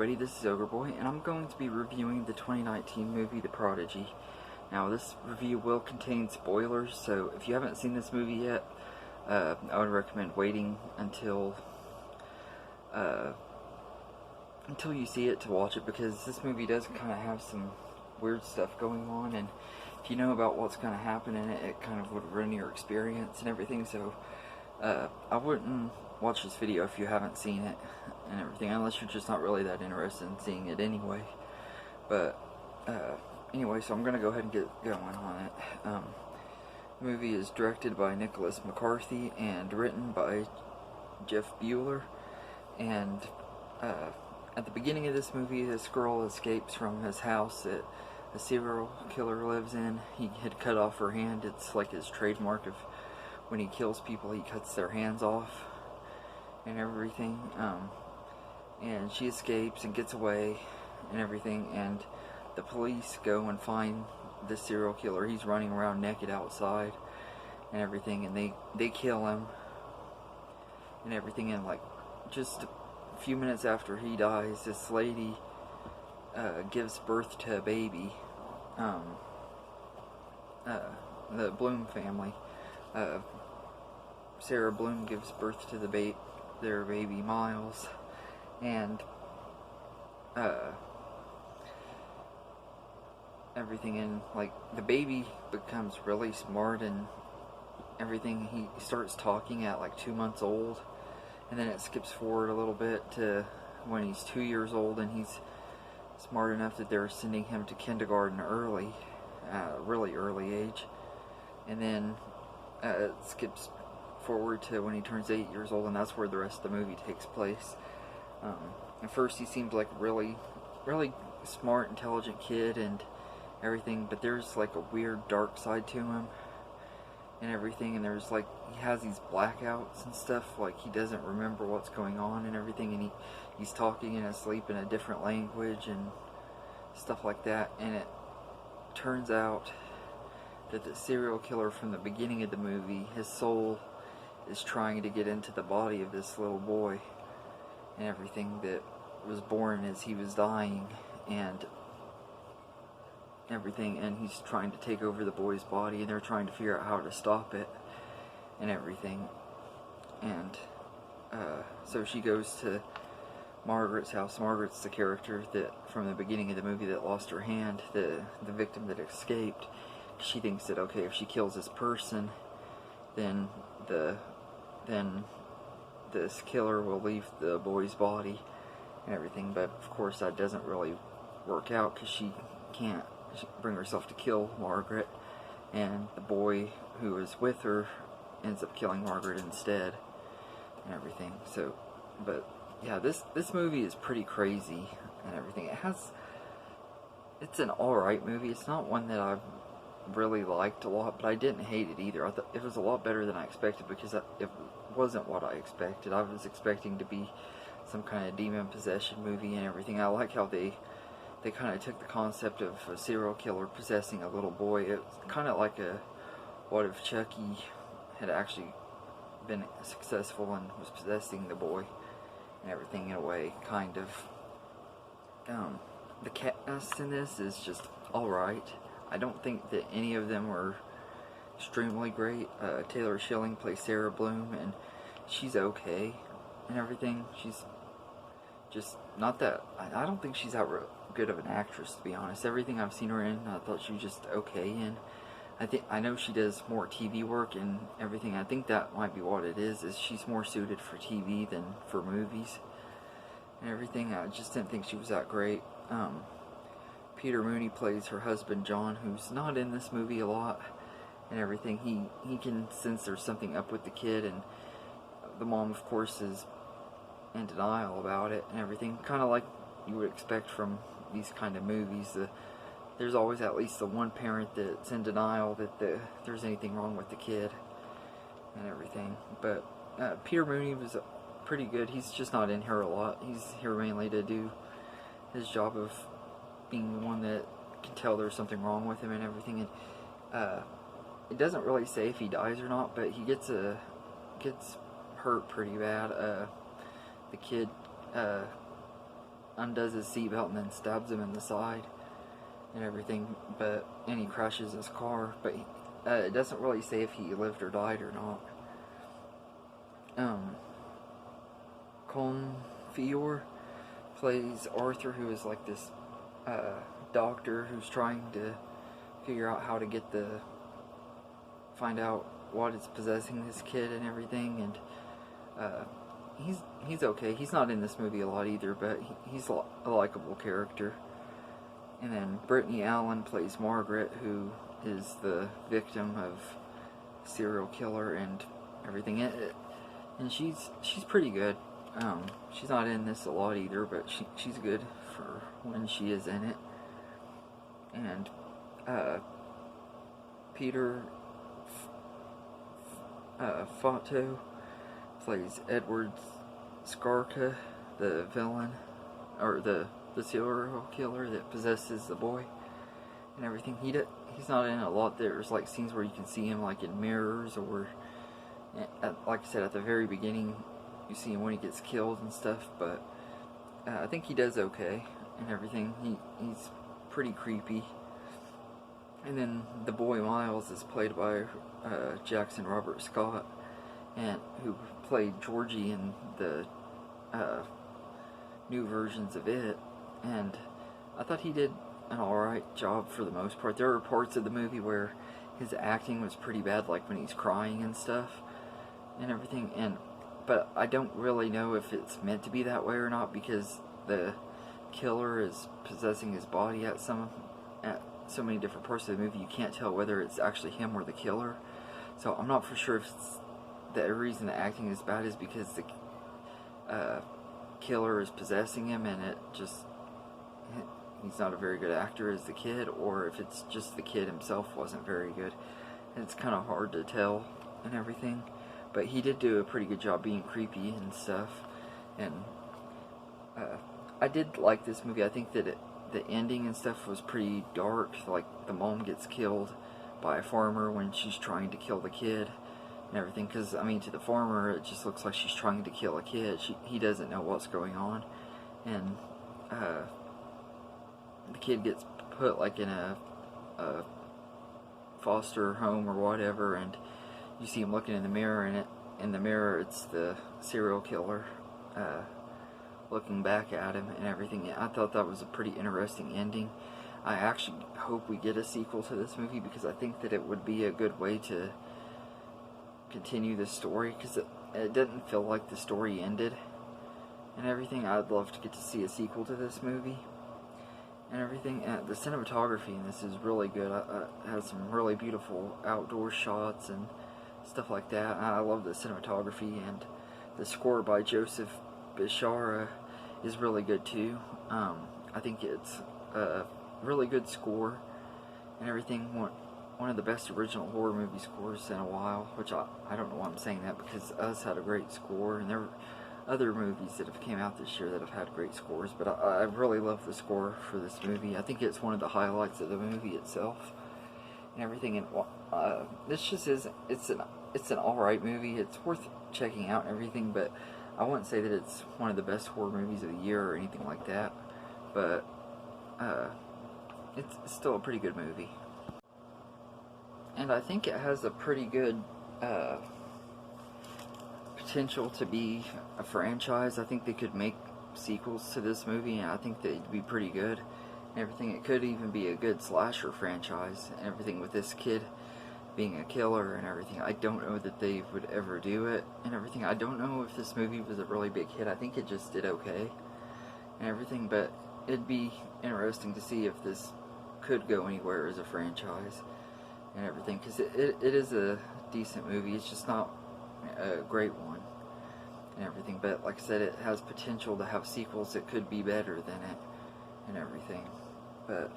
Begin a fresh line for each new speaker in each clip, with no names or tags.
everybody, this is Ogre Boy, and I'm going to be reviewing the 2019 movie, The Prodigy. Now, this review will contain spoilers, so if you haven't seen this movie yet, I would recommend waiting until you see it to watch it, because this movie does kind of have some weird stuff going on, and if you know about what's going to happen in it, it kind of would ruin your experience and everything, so I wouldn't watch this video if you haven't seen it and everything, unless you're just not really that interested in seeing it anyway. But anyway, so I'm gonna go ahead and get going on it. The movie is directed by Nicholas McCarthy and written by Jeff Bueller. And at the beginning of this movie, this girl escapes from his house that a serial killer lives in. He had cut off her hand. It's like his trademark of when he kills people, he cuts their hands off and everything. And she escapes and gets away and everything, and the police go and find the serial killer. He's running around naked outside and everything, and they kill him and everything. And like just a few minutes after he dies, this lady gives birth to a baby. The Bloom family, Sarah Bloom gives birth to their baby Miles, and everything. And like the baby becomes really smart and everything. He starts talking at like 2 months old, and then it skips forward a little bit to when he's 2 years old, and he's smart enough that they're sending him to kindergarten early, really early age. And then it skips forward to when he turns 8 years old, and that's where the rest of the movie takes place. At first he seems like a really smart, intelligent kid and everything, but there's like a weird dark side to him and everything, and there's like, he has these blackouts and stuff, like he doesn't remember what's going on and everything, and he's talking in his sleep in a different language and stuff like that. And it turns out that the serial killer from the beginning of the movie, his soul is trying to get into the body of this little boy and everything that was born as he was dying and everything, and he's trying to take over the boy's body, and they're trying to figure out how to stop it and everything. And so she goes to Margaret's house. Margaret's the character that from the beginning of the movie that lost her hand, the victim that escaped. She thinks that, okay, if she kills this person, then this killer will leave the boy's body and everything. But of course that doesn't really work out, because she can't bring herself to kill Margaret, and the boy who is with her ends up killing Margaret instead and everything. So, but yeah, this movie is pretty crazy and everything. It's an alright movie. It's not one that I've really liked a lot, but I didn't hate it either. I thought it was a lot better than I expected, because it wasn't what I expected. I was expecting to be some kind of demon possession movie and everything. I like how they kind of took the concept of a serial killer possessing a little boy. It's kind of like what if Chucky had actually been successful and was possessing the boy and everything, in a way, kind of. The cast in this is just alright. I don't think that any of them were extremely great. Taylor Schilling plays Sarah Bloom, and she's okay and everything. She's just not that, I don't think she's that good of an actress, to be honest. Everything I've seen her in, I thought she was just okay in. I know she does more TV work and everything. I think that might be what it is she's more suited for TV than for movies and everything. I just didn't think she was that great. Peter Mooney plays her husband John, who's not in this movie a lot and everything. He can sense there's something up with the kid, and the mom, of course, is in denial about it and everything, kind of like you would expect from these kind of movies. There's always at least the one parent that's in denial that there's anything wrong with the kid and everything. But Peter Mooney was pretty good. He's just not in here a lot. He's here mainly to do his job of being the one that can tell there's something wrong with him and everything. And it doesn't really say if he dies or not, but he gets hurt pretty bad. The kid undoes his seatbelt and then stabs him in the side and everything, and he crashes his car, but it doesn't really say if he lived or died or not. Colm Feore plays Arthur, who is like this doctor who's trying to figure out how to find out what is possessing this kid and everything, and he's okay. He's not in this movie a lot either, but he's a likable character. And then Brittany Allen plays Margaret, who is the victim of serial killer and everything. And she's pretty good. She's not in this a lot either, but she's good for when she is in it. And Peter Fato plays Edward Skarka, the villain, or the serial killer that possesses the boy and everything. He's not in a lot. There's like scenes where you can see him like in mirrors, or like I said at the very beginning, you see him when he gets killed and stuff. But I think he does okay and everything. He's pretty creepy. And then the boy Miles is played by Jackson Robert Scott, and who played Georgie in the new versions of it. And I thought he did an alright job for the most part. There were parts of the movie where his acting was pretty bad, like when he's crying and stuff and everything. But I don't really know if it's meant to be that way or not, because the killer is possessing his body at so many different parts of the movie. You can't tell whether it's actually him or the killer. So I'm not for sure if the reason the acting is bad is because the killer is possessing him and he's not a very good actor as the kid, or if it's just the kid himself wasn't very good. And it's kind of hard to tell and everything. But he did do a pretty good job being creepy and stuff. And I did like this movie. I think that the ending and stuff was pretty dark. Like the mom gets killed by a farmer when she's trying to kill the kid and everything. Because I mean, to the farmer, it just looks like she's trying to kill a kid. He doesn't know what's going on, and the kid gets put like in a foster home or whatever, and you see him looking in the mirror, and in the mirror it's the serial killer looking back at him and everything. I thought that was a pretty interesting ending. I actually hope we get a sequel to this movie, because I think that it would be a good way to continue the story, because it didn't feel like the story ended and everything. I'd love to get to see a sequel to this movie and everything. The cinematography in this is really good. It has some really beautiful outdoor shots and stuff like that. I love the cinematography, and the score by Joseph Bishara is really good too. I think it's a really good score and everything. One of the best original horror movie scores in a while, which I don't know why I'm saying that, because Us had a great score, and there were other movies that have came out this year that have had great scores, but I really love the score for this movie. I think it's one of the highlights of the movie itself and everything. And this just is, it's an alright movie. It's worth checking out and everything, but I wouldn't say that it's one of the best horror movies of the year or anything like that. But it's still a pretty good movie. And I think it has a pretty good potential to be a franchise. I think they could make sequels to this movie, and I think they'd be pretty good and everything. It could even be a good slasher franchise and everything, with this kid being a killer and everything. I don't know that they would ever do it and everything. I don't know if this movie was a really big hit. I think it just did okay and everything, but it'd be interesting to see if this could go anywhere as a franchise and everything, because it is a decent movie. It's just not a great one and everything, but like I said, it has potential to have sequels that could be better than it and everything. But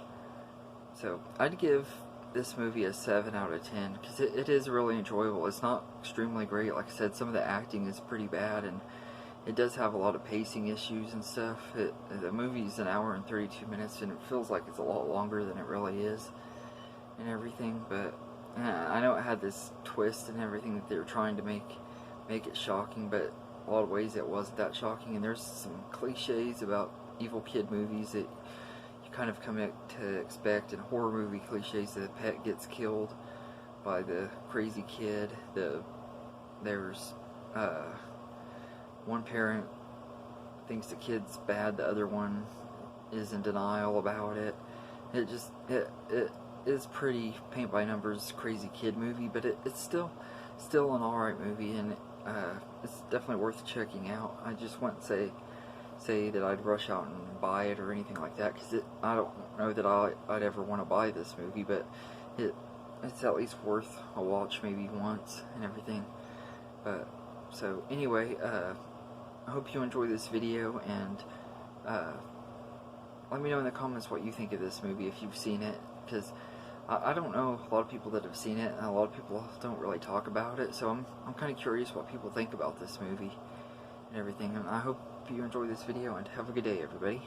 so I'd give this movie a 7 out of 10, because it is really enjoyable. It's not extremely great. Like I said, some of the acting is pretty bad, and it does have a lot of pacing issues and stuff. The movie's an hour and 32 minutes, and it feels like it's a lot longer than it really is and everything. But I know it had this twist and everything that they were trying to make it shocking, but a lot of ways it wasn't that shocking. And there's some cliches about evil kid movies that you kind of come to expect, and horror movie cliches. The pet gets killed by the crazy kid. There's one parent thinks the kid's bad, the other one is in denial about it. It is pretty paint by numbers crazy kid movie, but it's still an alright movie, and it's definitely worth checking out. I just wouldn't say that I'd rush out and buy it or anything like that, because I don't know that I'd ever want to buy this movie, but it's at least worth a watch maybe once and everything. So anyway, I hope you enjoy this video, and let me know in the comments what you think of this movie, if you've seen it, because I don't know a lot of people that have seen it, and a lot of people don't really talk about it, so I'm kind of curious what people think about this movie and everything, and I hope you enjoy this video, and have a good day, everybody.